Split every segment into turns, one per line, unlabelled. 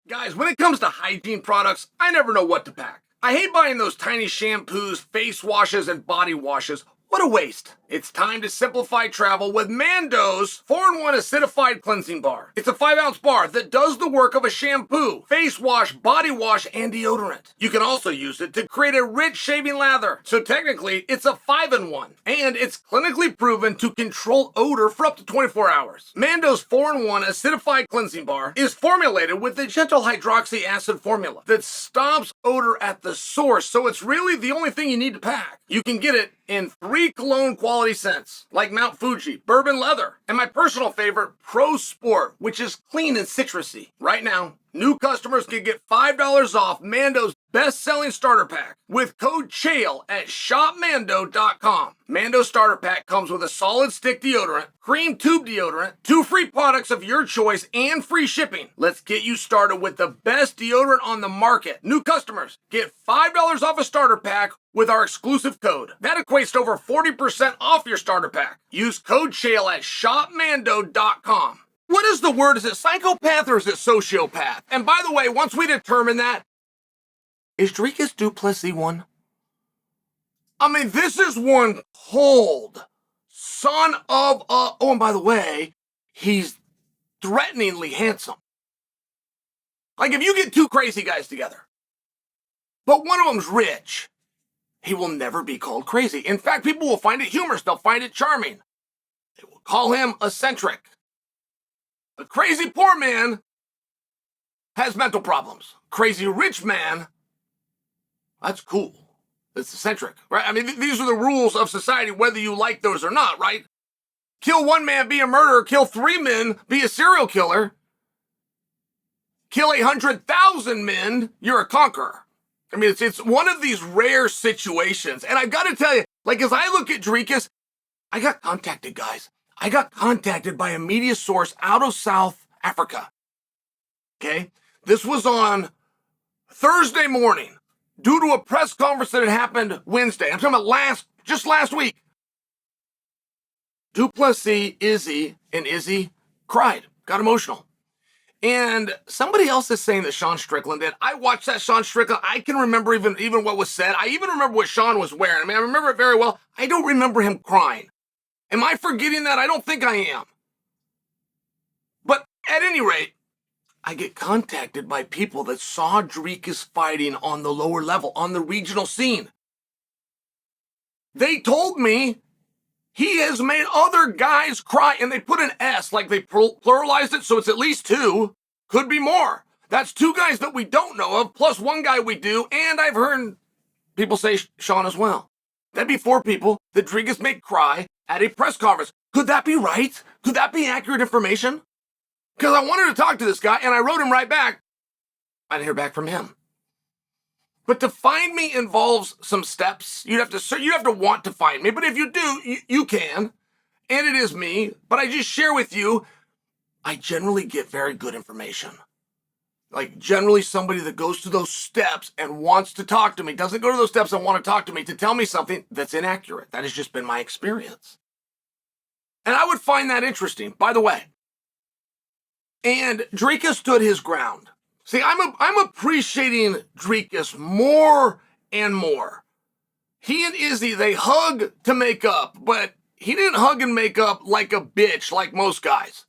Guys, when it comes to hygiene products, I never know what to pack. I hate buying those tiny shampoos, face washes, and body washes. What a waste. It's time to simplify travel with Mando's 4-in-1 acidified cleansing bar. It's a 5-ounce bar that does the work of a shampoo, face wash, body wash, and deodorant. You can also use it to create a rich shaving lather. So technically, it's a 5-in-1. And it's clinically proven to control odor for up to 24 hours. Mando's 4-in-1 acidified cleansing bar is formulated with the gentle hydroxy acid formula that stops odor at the source. So it's really the only thing you need to pack. You can get it in 3 cologne quality scents, like Mount Fuji, Bourbon Leather, and my personal favorite, Pro Sport, which is clean and citrusy. Right now, new customers can get $5 off Mando's best-selling starter pack with code Chael at shopmando.com. Mando starter pack comes with a solid stick deodorant, cream tube deodorant, 2 free products of your choice, and free shipping. Let's get you started with the best deodorant on the market. New customers get $5 off a starter pack with our exclusive code. That equates to over 40% off your starter pack. Use code Chael at shopmando.com. What is the word? Is it psychopath or is it sociopath? And by the way, once we determine that, is Dricus Du Plessis one? I mean, this is one cold son of a... Oh, and by the way, he's threateningly handsome. Like, if you get 2 crazy guys together, but one of them's rich, he will never be called crazy. In fact, people will find it humorous. They'll find it charming. They will call him eccentric. A crazy poor man has mental problems. Crazy rich man, that's cool. It's eccentric, right? I mean, these are the rules of society, whether you like those or not, right? Kill 1 man, be a murderer. Kill 3 men, be a serial killer. Kill 100,000 men, you're a conqueror. I mean, it's one of these rare situations. And I've got to tell you, like, as I look at Dricus, I got contacted, guys. I got contacted by a media source out of South Africa. Okay? This was on Thursday morning due to a press conference that had happened Wednesday. I'm talking about just last week. Du Plessis, Izzy cried, got emotional. And somebody else is saying that Sean Strickland did. I watched that Sean Strickland. I can remember even what was said. I even remember what Sean was wearing. I mean, I remember it very well. I don't remember him crying. Am I forgetting that? I don't think I am. But at any rate, I get contacted by people that saw Dricus fighting on the lower level, on the regional scene. They told me he has made other guys cry, and they put an S, like they pluralized it, so it's at least 2. Could be more. That's 2 guys that we don't know of, plus 1 guy we do, and I've heard people say Sean as well. That'd be 4 people that Dricus made cry at a press conference. Could that be right? Could that be accurate information? Because I wanted to talk to this guy, and I wrote him right back. I didn't hear back from him. But to find me involves some steps. You have to want to find me. But if you do, you can. And it is me. But I just share with you, I generally get very good information. Like, generally somebody that goes to those steps and wants to talk to me, doesn't go to those steps and want to talk to me to tell me something that's inaccurate. That has just been my experience. And I would find that interesting, by the way. And Dricus stood his ground. See, I'm appreciating Dricus more and more. He and Izzy, they hug to make up, but he didn't hug and make up like a bitch like most guys.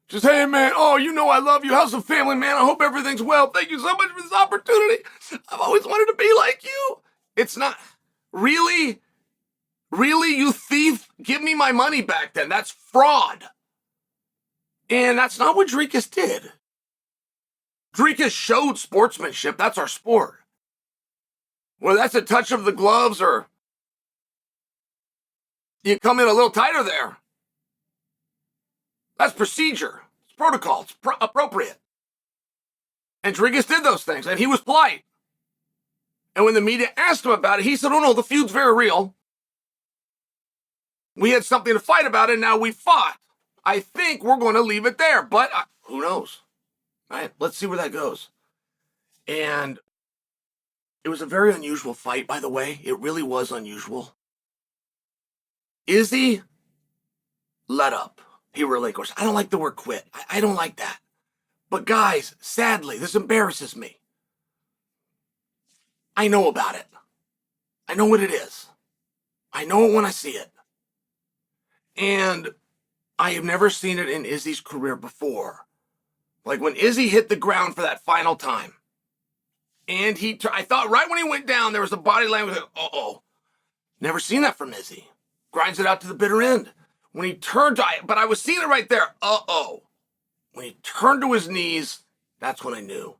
Just, hey, man, oh, you know I love you. How's the family, man? I hope everything's well. Thank you so much for this opportunity. I've always wanted to be like you. It's not, really, you thief? Give me my money back then. That's fraud. And that's not what Dricus did. Dricus showed sportsmanship. That's our sport. Well, that's a touch of the gloves, or you come in a little tighter there. That's procedure. It's protocol. It's appropriate. And Dricus did those things, and he was polite. And when the media asked him about it, he said, oh no, the feud's very real. We had something to fight about, and now we fought. I think we're going to leave it there, but who knows? All right, let's see where that goes. And it was a very unusual fight, by the way. It really was unusual. Izzy let up. He relinquished. I don't like the word quit. I don't like that. But guys, sadly, this embarrasses me. I know about it. I know what it is. I know it when I see it. And I have never seen it in Izzy's career before. Like when Izzy hit the ground for that final time. And I thought right when he went down, there was a body language like, uh-oh. Never seen that from Izzy. Grinds it out to the bitter end. When he turned but I was seeing it right there, uh-oh. When he turned to his knees, that's when I knew.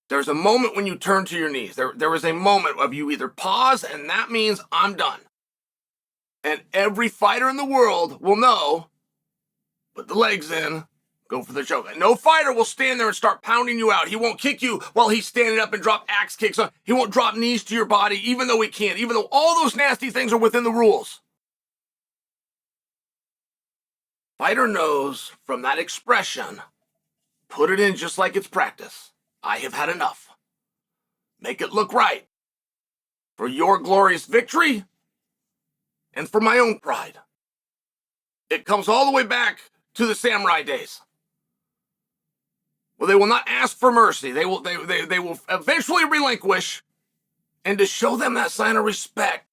There's a moment when you turn to your knees. There was a moment of you either pause, and that means I'm done. And every fighter in the world will know, put the legs in, go for the choke. And no fighter will stand there and start pounding you out. He won't kick you while he's standing up and drop axe kicks on. He won't drop knees to your body, even though he can't, even though all those nasty things are within the rules. Fighter knows from that expression, put it in just like it's practice. I have had enough. Make it look right. For your glorious victory and for my own pride. It comes all the way back to the samurai days. Well, they will not ask for mercy. They will eventually relinquish. And to show them that sign of respect,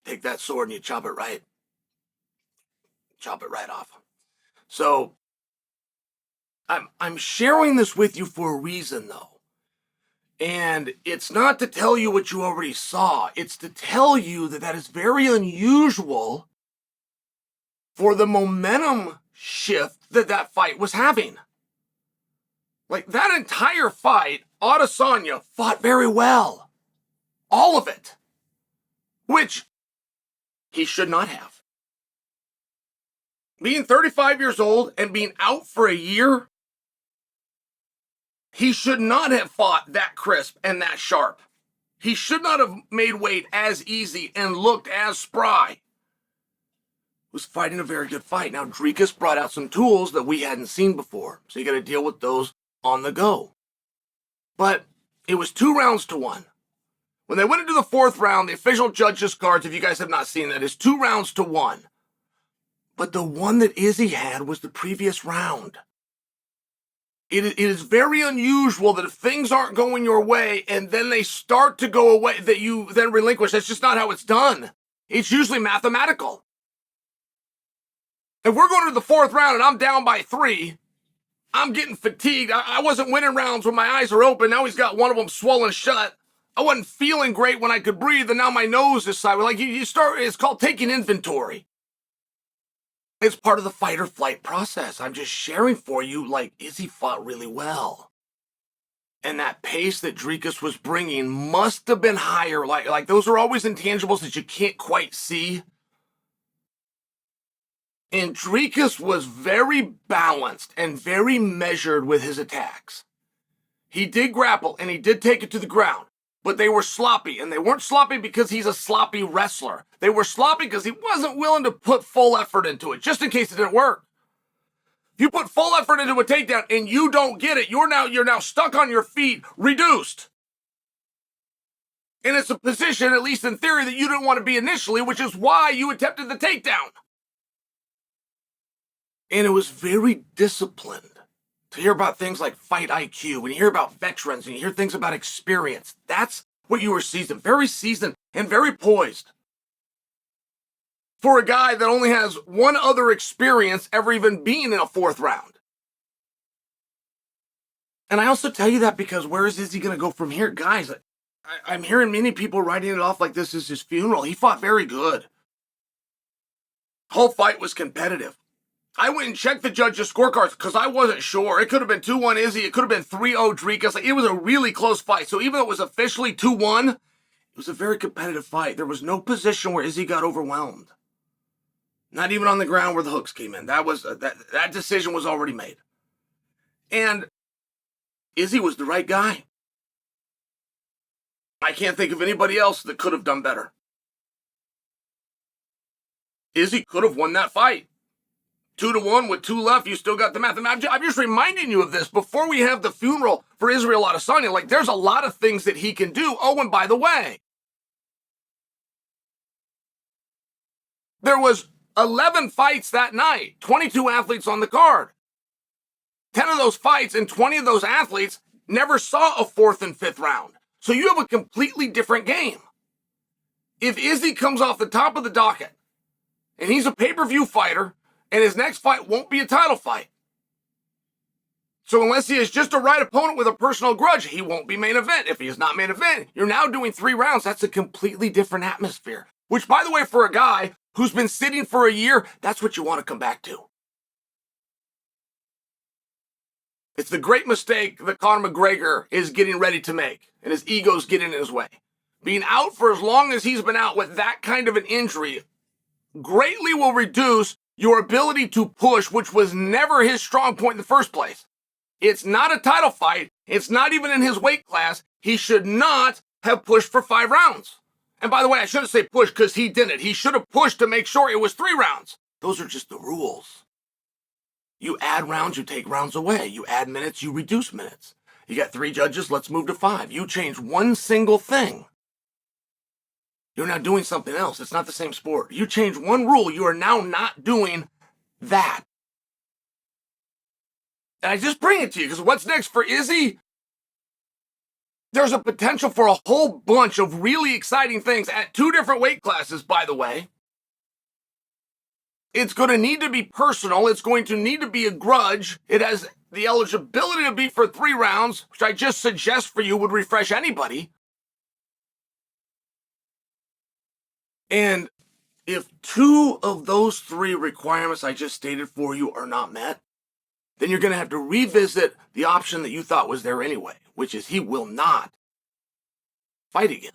take that sword and you chop it right. Chop it right off. So, I'm sharing this with you for a reason, though. And it's not to tell you what you already saw. It's to tell you that that is very unusual for the momentum shift that fight was having. Like, that entire fight, Adesanya fought very well. All of it. Which he should not have. Being 35 years old and being out for a year, he should not have fought that crisp and that sharp. He should not have made weight as easy and looked as spry. He was fighting a very good fight. Now, Dricus brought out some tools that we hadn't seen before, so you got to deal with those on the go. But it was 2-1. When they went into the 4th round, the official judges' cards, if you guys have not seen that, is 2-1. But the one that Izzy had was the previous round. It is very unusual that if things aren't going your way and then they start to go away, that you then relinquish. That's just not how it's done. It's usually mathematical. If we're going to the 4th round and I'm down by 3, I'm getting fatigued. I wasn't winning rounds when my eyes are open. Now he's got one of them swollen shut. I wasn't feeling great when I could breathe, and now my nose is sideways. Like you start, it's called taking inventory. It's part of the fight or flight process. I'm just sharing for you, like, Izzy fought really well. And that pace that Dricus was bringing must have been higher. Like those are always intangibles that you can't quite see. And Dricus was very balanced and very measured with his attacks. He did grapple and he did take it to the ground. But they were sloppy, and they weren't sloppy because he's a sloppy wrestler. They were sloppy because he wasn't willing to put full effort into it, just in case it didn't work. If you put full effort into a takedown and you don't get it, you're now stuck on your feet, reduced. And it's a position, at least in theory, that you didn't want to be initially, which is why you attempted the takedown. And it was very disciplined. To hear about things like fight IQ, when you hear about veterans, and you hear things about experience, that's what you were seasoned and very poised. For a guy that only has one other experience ever even being in a 4th round. And I also tell you that because where is Izzy going to go from here? Guys, I'm hearing many people writing it off like this is his funeral. He fought very good. Whole fight was competitive. I went and checked the judges' scorecards because I wasn't sure. It could have been 2-1 Izzy. It could have been 3-0 Dricus. It was a really close fight. So even though it was officially 2-1, it was a very competitive fight. There was no position where Izzy got overwhelmed. Not even on the ground where the hooks came in. That decision was already made. And Izzy was the right guy. I can't think of anybody else that could have done better. Izzy could have won that fight. 2-1 with 2 left, you still got the math. I'm just reminding you of this before we have the funeral for Israel Adesanya. Like, there's a lot of things that he can do. Oh, and by the way, there was 11 fights that night, 22 athletes on the card. 10 of those fights and 20 of those athletes never saw a 4th and 5th round. So you have a completely different game. If Izzy comes off the top of the docket and he's a pay-per-view fighter and his next fight won't be a title fight. So unless he is just a right opponent with a personal grudge, he won't be main event. If he is not main event, you're now doing 3 rounds. That's a completely different atmosphere. Which, by the way, for a guy who's been sitting for a year, that's what you want to come back to. It's the great mistake that Conor McGregor is getting ready to make, and his ego's getting in his way. Being out for as long as he's been out with that kind of an injury greatly will reduce your ability to push, which was never his strong point in the first place. It's not a title fight. It's not even in his weight class. He should not have pushed for 5 rounds. And by the way, I shouldn't say push because he didn't. He should have pushed to make sure it was 3 rounds. Those are just the rules. You add rounds, you take rounds away. You add minutes, you reduce minutes. You got 3 judges, let's move to 5. You change one single thing. You're now doing something else. It's not the same sport. You change one rule, you are now not doing that. And I just bring it to you because what's next for Izzy? There's a potential for a whole bunch of really exciting things at 2 different weight classes, by the way. It's going to need to be personal. It's going to need to be a grudge. It has the eligibility to be for 3 rounds, which I just suggest for you would refresh anybody. And if 2 of those 3 requirements I just stated for you are not met, then you're going to have to revisit the option that you thought was there anyway, which is he will not fight again.